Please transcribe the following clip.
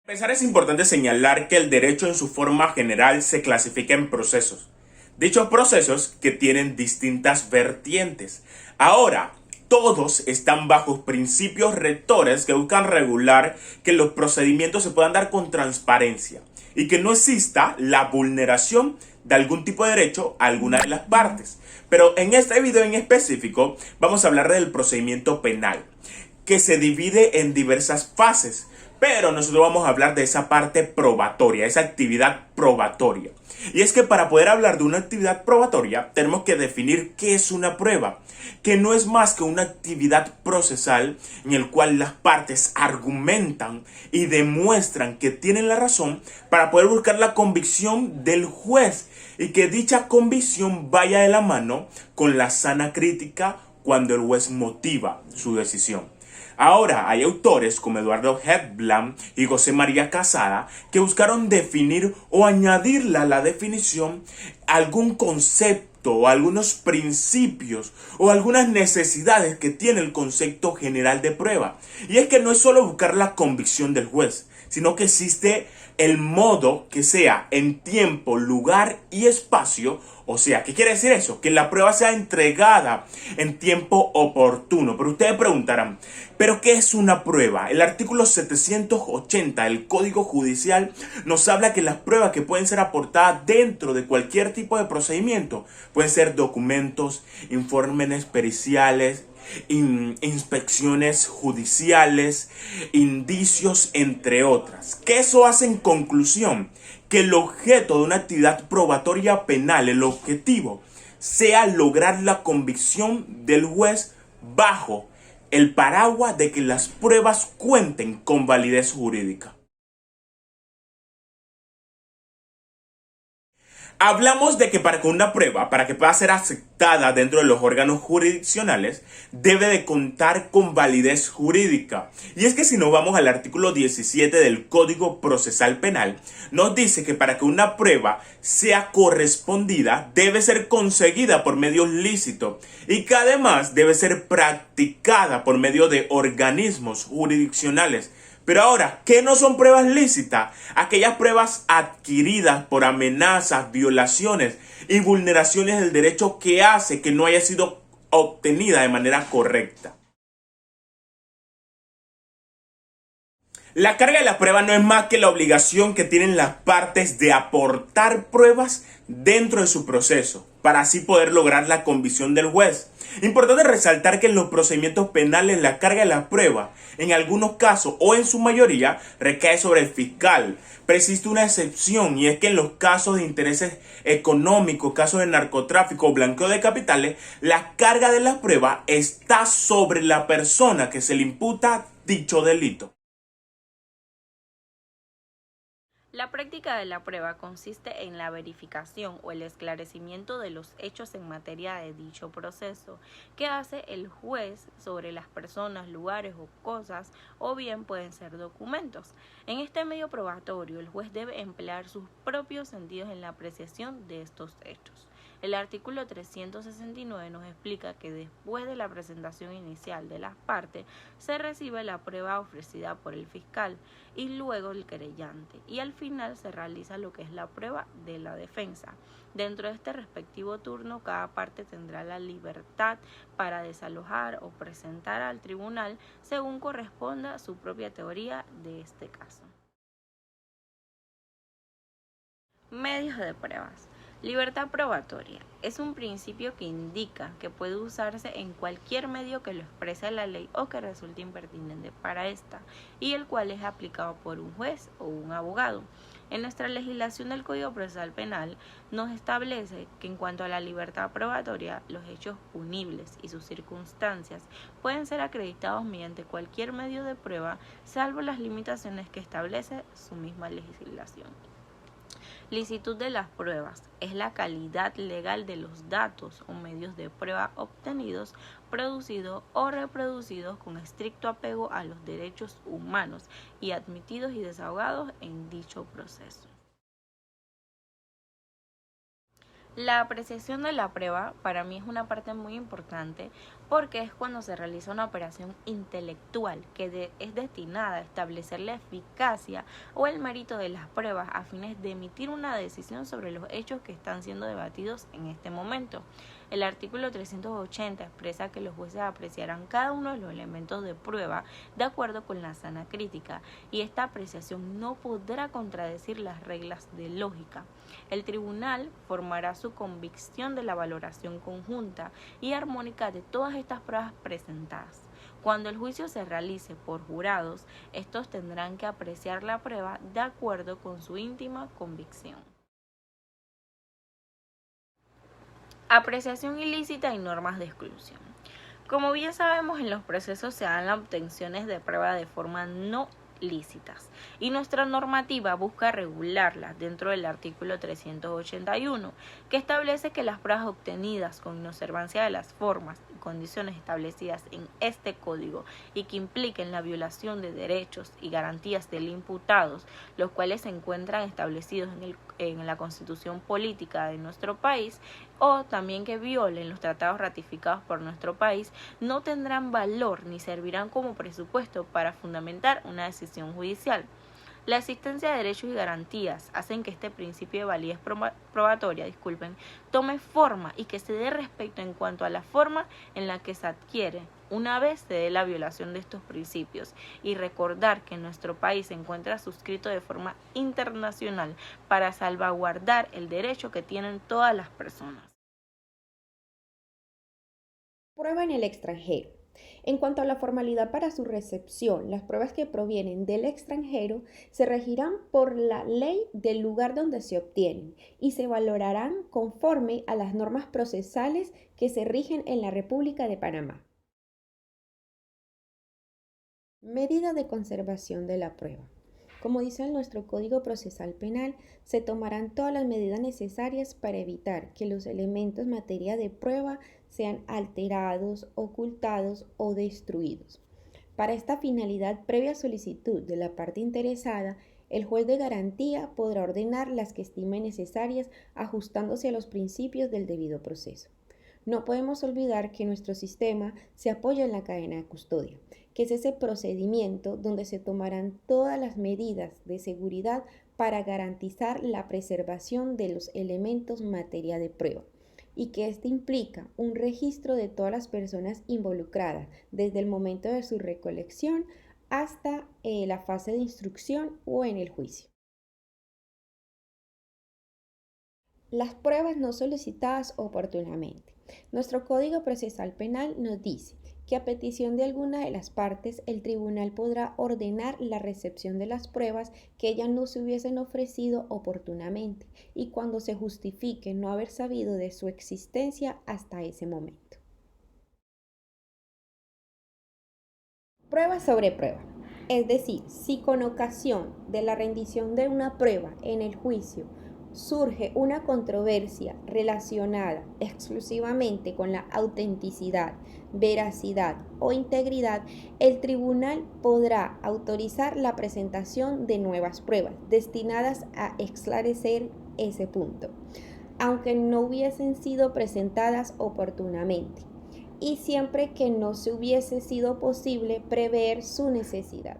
Empezar es importante señalar que el derecho en su forma general se clasifica en procesos. Dichos procesos que tienen distintas vertientes. Ahora, todos están bajo principios rectores que buscan regular que los procedimientos se puedan dar con transparencia y que no exista la vulneración de algún tipo de derecho a alguna de las partes. Pero en este video en específico vamos a hablar del procedimiento penal, que se divide en diversas fases. Pero nosotros vamos a hablar de esa parte probatoria, esa actividad probatoria. Y es que para poder hablar de una actividad probatoria tenemos que definir qué es una prueba, que no es más que una actividad procesal en el cual las partes argumentan y demuestran que tienen la razón para poder buscar la convicción del juez y que dicha convicción vaya de la mano con la sana crítica cuando el juez motiva su decisión. Ahora, hay autores como Eduardo Hedblum y José María Casada que buscaron definir o añadirle a la definición algún concepto o algunos principios o algunas necesidades que tiene el concepto general de prueba. Y es que no es solo buscar la convicción del juez, sino que existe el modo que sea en tiempo, lugar y espacio. O sea, ¿qué quiere decir eso? Que la prueba sea entregada en tiempo oportuno. Pero ustedes preguntarán, ¿pero qué es una prueba? El artículo 780 del Código Judicial nos habla que las pruebas que pueden ser aportadas dentro de cualquier tipo de procedimiento pueden ser documentos, informes periciales, inspecciones judiciales, indicios, entre otras. Que eso hace en conclusión que el objeto de una actividad probatoria penal, el objetivo, sea lograr la convicción del juez bajo el paraguas de que las pruebas cuenten con validez jurídica. Hablamos de que para que una prueba, para que pueda ser aceptada dentro de los órganos jurisdiccionales, debe de contar con validez jurídica. Y es que si nos vamos al artículo 17 del Código Procesal Penal, nos dice que para que una prueba sea correspondida, debe ser conseguida por medios lícitos y que además debe ser practicada por medio de organismos jurisdiccionales. Pero ahora, ¿qué no son pruebas lícitas? Aquellas pruebas adquiridas por amenazas, violaciones y vulneraciones del derecho que hace que no haya sido obtenida de manera correcta. La carga de la prueba no es más que la obligación que tienen las partes de aportar pruebas dentro de su proceso, para así poder lograr la convicción del juez. Importante resaltar que en los procedimientos penales la carga de la prueba, en algunos casos o en su mayoría, recae sobre el fiscal. Pero existe una excepción, y es que en los casos de intereses económicos, casos de narcotráfico o blanqueo de capitales, la carga de la prueba está sobre la persona que se le imputa dicho delito. La práctica de la prueba consiste en la verificación o el esclarecimiento de los hechos en materia de dicho proceso que hace el juez sobre las personas, lugares o cosas, o bien pueden ser documentos. En este medio probatorio, el juez debe emplear sus propios sentidos en la apreciación de estos hechos. El artículo 369 nos explica que después de la presentación inicial de las partes se recibe la prueba ofrecida por el fiscal y luego el querellante, y al final se realiza lo que es la prueba de la defensa. Dentro de este respectivo turno, cada parte tendrá la libertad para desalojar o presentar al tribunal según corresponda su propia teoría de este caso. Medios de pruebas. Libertad probatoria es un principio que indica que puede usarse en cualquier medio que lo exprese la ley o que resulte impertinente para esta, y el cual es aplicado por un juez o un abogado. En nuestra legislación del Código Procesal Penal nos establece que en cuanto a la libertad probatoria, los hechos punibles y sus circunstancias pueden ser acreditados mediante cualquier medio de prueba, salvo las limitaciones que establece su misma legislación. Licitud de las pruebas es la calidad legal de los datos o medios de prueba obtenidos, producidos o reproducidos con estricto apego a los derechos humanos y admitidos y desahogados en dicho proceso. La apreciación de la prueba para mí es una parte muy importante porque es cuando se realiza una operación intelectual que es destinada a establecer la eficacia o el mérito de las pruebas a fines de emitir una decisión sobre los hechos que están siendo debatidos en este momento. El artículo 380 expresa que los jueces apreciarán cada uno de los elementos de prueba de acuerdo con la sana crítica y esta apreciación no podrá contradecir las reglas de lógica. El tribunal formará su convicción de la valoración conjunta y armónica de todas estas pruebas presentadas. Cuando el juicio se realice por jurados, estos tendrán que apreciar la prueba de acuerdo con su íntima convicción. Apreciación ilícita y normas de exclusión. Como bien sabemos, en los procesos se dan las obtenciones de prueba de forma no lícitas y nuestra normativa busca regularlas dentro del artículo 381, que establece que las pruebas obtenidas con observancia de las formas y condiciones establecidas en este código y que impliquen la violación de derechos y garantías del imputados, los cuales se encuentran establecidos en la Constitución política de nuestro país, o también que violen los tratados ratificados por nuestro país, no tendrán valor ni servirán como presupuesto para fundamentar una decisión judicial. La existencia de derechos y garantías hacen que este principio de validez probatoria, tome forma y que se dé respeto en cuanto a la forma en la que se adquiere una vez se dé la violación de estos principios, y recordar que nuestro país se encuentra suscrito de forma internacional para salvaguardar el derecho que tienen todas las personas. Prueba en el extranjero. En cuanto a la formalidad para su recepción, las pruebas que provienen del extranjero se regirán por la ley del lugar donde se obtienen y se valorarán conforme a las normas procesales que se rigen en la República de Panamá. Medida de conservación de la prueba. Como dice nuestro Código Procesal Penal, se tomarán todas las medidas necesarias para evitar que los elementos materia de prueba sean alterados, ocultados o destruidos. Para esta finalidad, previa solicitud de la parte interesada, el juez de garantía podrá ordenar las que estime necesarias ajustándose a los principios del debido proceso. No podemos olvidar que nuestro sistema se apoya en la cadena de custodia, que es ese procedimiento donde se tomarán todas las medidas de seguridad para garantizar la preservación de los elementos materia de prueba, y que este implica un registro de todas las personas involucradas desde el momento de su recolección hasta la fase de instrucción o en el juicio. Las pruebas no solicitadas oportunamente. Nuestro Código Procesal Penal nos dice que a petición de alguna de las partes, el tribunal podrá ordenar la recepción de las pruebas que ellas no se hubiesen ofrecido oportunamente y cuando se justifique no haber sabido de su existencia hasta ese momento. Prueba sobre prueba. Es decir, si con ocasión de la rendición de una prueba en el juicio surge una controversia relacionada exclusivamente con la autenticidad, veracidad o integridad, el tribunal podrá autorizar la presentación de nuevas pruebas destinadas a esclarecer ese punto, aunque no hubiesen sido presentadas oportunamente, y siempre que no se hubiese sido posible prever su necesidad.